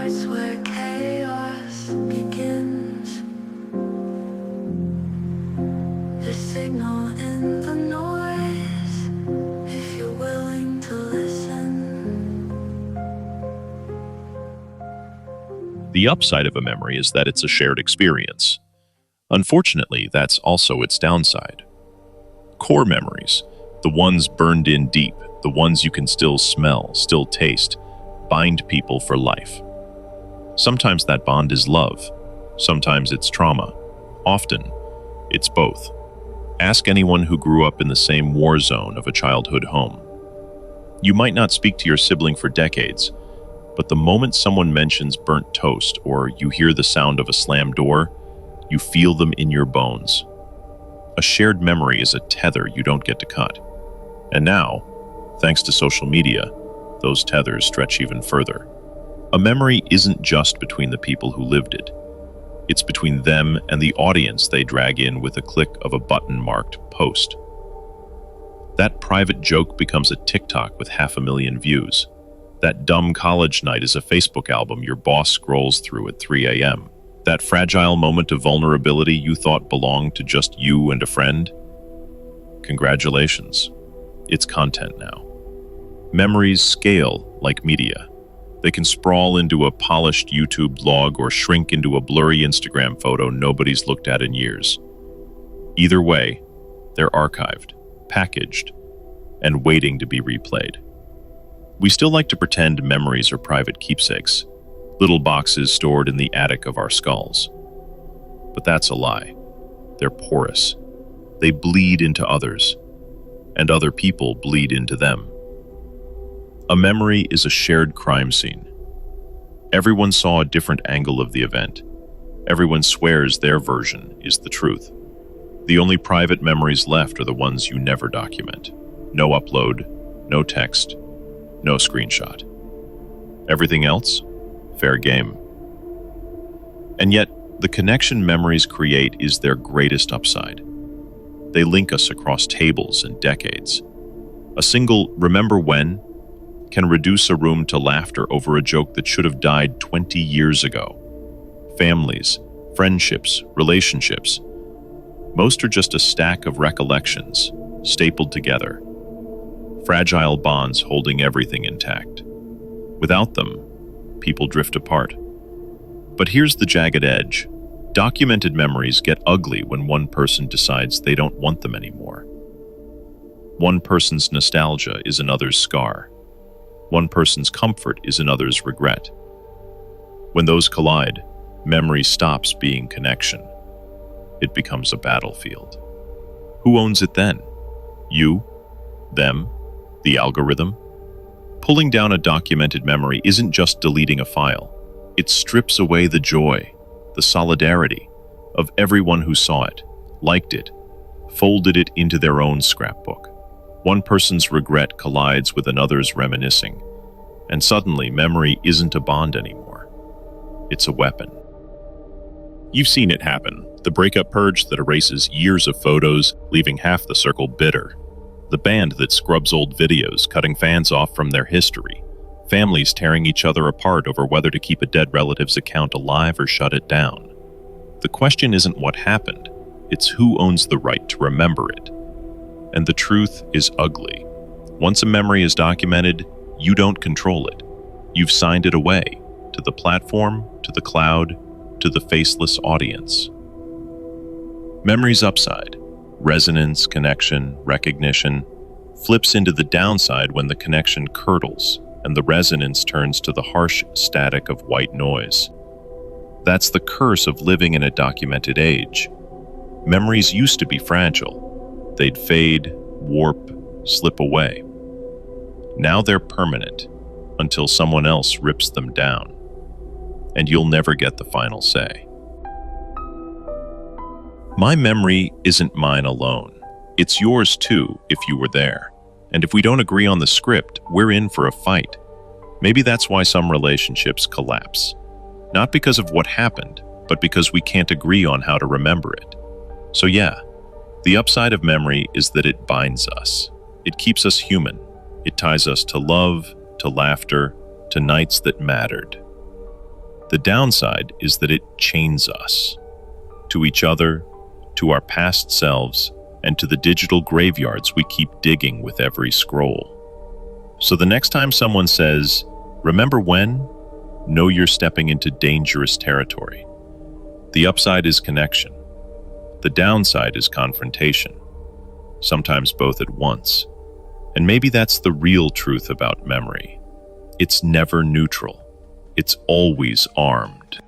starts where chaos begins. The signal in the noise, if you're willing to listen. The upside of a memory is that it's a shared experience. Unfortunately, that's also its downside. Core memories, the ones burned in deep, the ones you can still smell, still taste, bind people for life. Sometimes that bond is love. Sometimes it's trauma. Often, it's both. Ask anyone who grew up in the same war zone of a childhood home. You might not speak to your sibling for decades, but the moment someone mentions burnt toast or you hear the sound of a slammed door, you feel them in your bones. A shared memory is a tether you don't get to cut. And now, thanks to social media, those tethers stretch even further. A memory isn't just between the people who lived it. It's between them and the audience they drag in with a click of a button marked post. That private joke becomes a TikTok with 500,000 views. That dumb college night is a Facebook album your boss scrolls through at 3 a.m. That fragile moment of vulnerability you thought belonged to just you and a friend? Congratulations. It's content now. Memories scale like media. They can sprawl into a polished YouTube log or shrink into a blurry Instagram photo nobody's looked at in years. Either way, they're archived, packaged, and waiting to be replayed. We still like to pretend memories are private keepsakes, little boxes stored in the attic of our skulls. But that's a lie. They're porous. They bleed into others, and other people bleed into them. A memory is a shared crime scene. Everyone saw a different angle of the event. Everyone swears their version is the truth. The only private memories left are the ones you never document. No upload, no text, no screenshot. Everything else? Fair game. And yet, the connection memories create is their greatest upside. They link us across tables and decades. A single "remember when" can reduce a room to laughter over a joke that should have died 20 years ago. Families, friendships, relationships. Most are just a stack of recollections, stapled together. Fragile bonds holding everything intact. Without them, people drift apart. But here's the jagged edge. Documented memories get ugly when one person decides they don't want them anymore. One person's nostalgia is another's scar. One person's comfort is another's regret. When those collide, memory stops being connection. It becomes a battlefield. Who owns it then? You? Them? The algorithm? Pulling down a documented memory isn't just deleting a file. It strips away the joy, the solidarity of everyone who saw it, liked it, folded it into their own scrapbook. One person's regret collides with another's reminiscing, and suddenly memory isn't a bond anymore. It's a weapon. You've seen it happen, the breakup purge that erases years of photos, leaving half the circle bitter. The band that scrubs old videos, cutting fans off from their history. Families tearing each other apart over whether to keep a dead relative's account alive or shut it down. The question isn't what happened, it's who owns the right to remember it. And the truth is ugly. Once a memory is documented, you don't control it. You've signed it away, to the platform, to the cloud, to the faceless audience. Memory's upside, resonance, connection, recognition, flips into the downside when the connection curdles and the resonance turns to the harsh static of white noise. That's the curse of living in a documented age. Memories used to be fragile. They'd fade, warp, slip away. Now they're permanent, until someone else rips them down. And you'll never get the final say. My memory isn't mine alone. It's yours too, if you were there. And if we don't agree on the script, we're in for a fight. Maybe that's why some relationships collapse. Not because of what happened, but because we can't agree on how to remember it. So yeah, the upside of memory is that it binds us. It keeps us human. It ties us to love, to laughter, to nights that mattered. The downside is that it chains us to each other, to our past selves, and to the digital graveyards we keep digging with every scroll. So the next time someone says, "Remember when?" know you're stepping into dangerous territory. The upside is connection. The downside is confrontation, sometimes both at once. And maybe that's the real truth about memory. It's never neutral. It's always armed.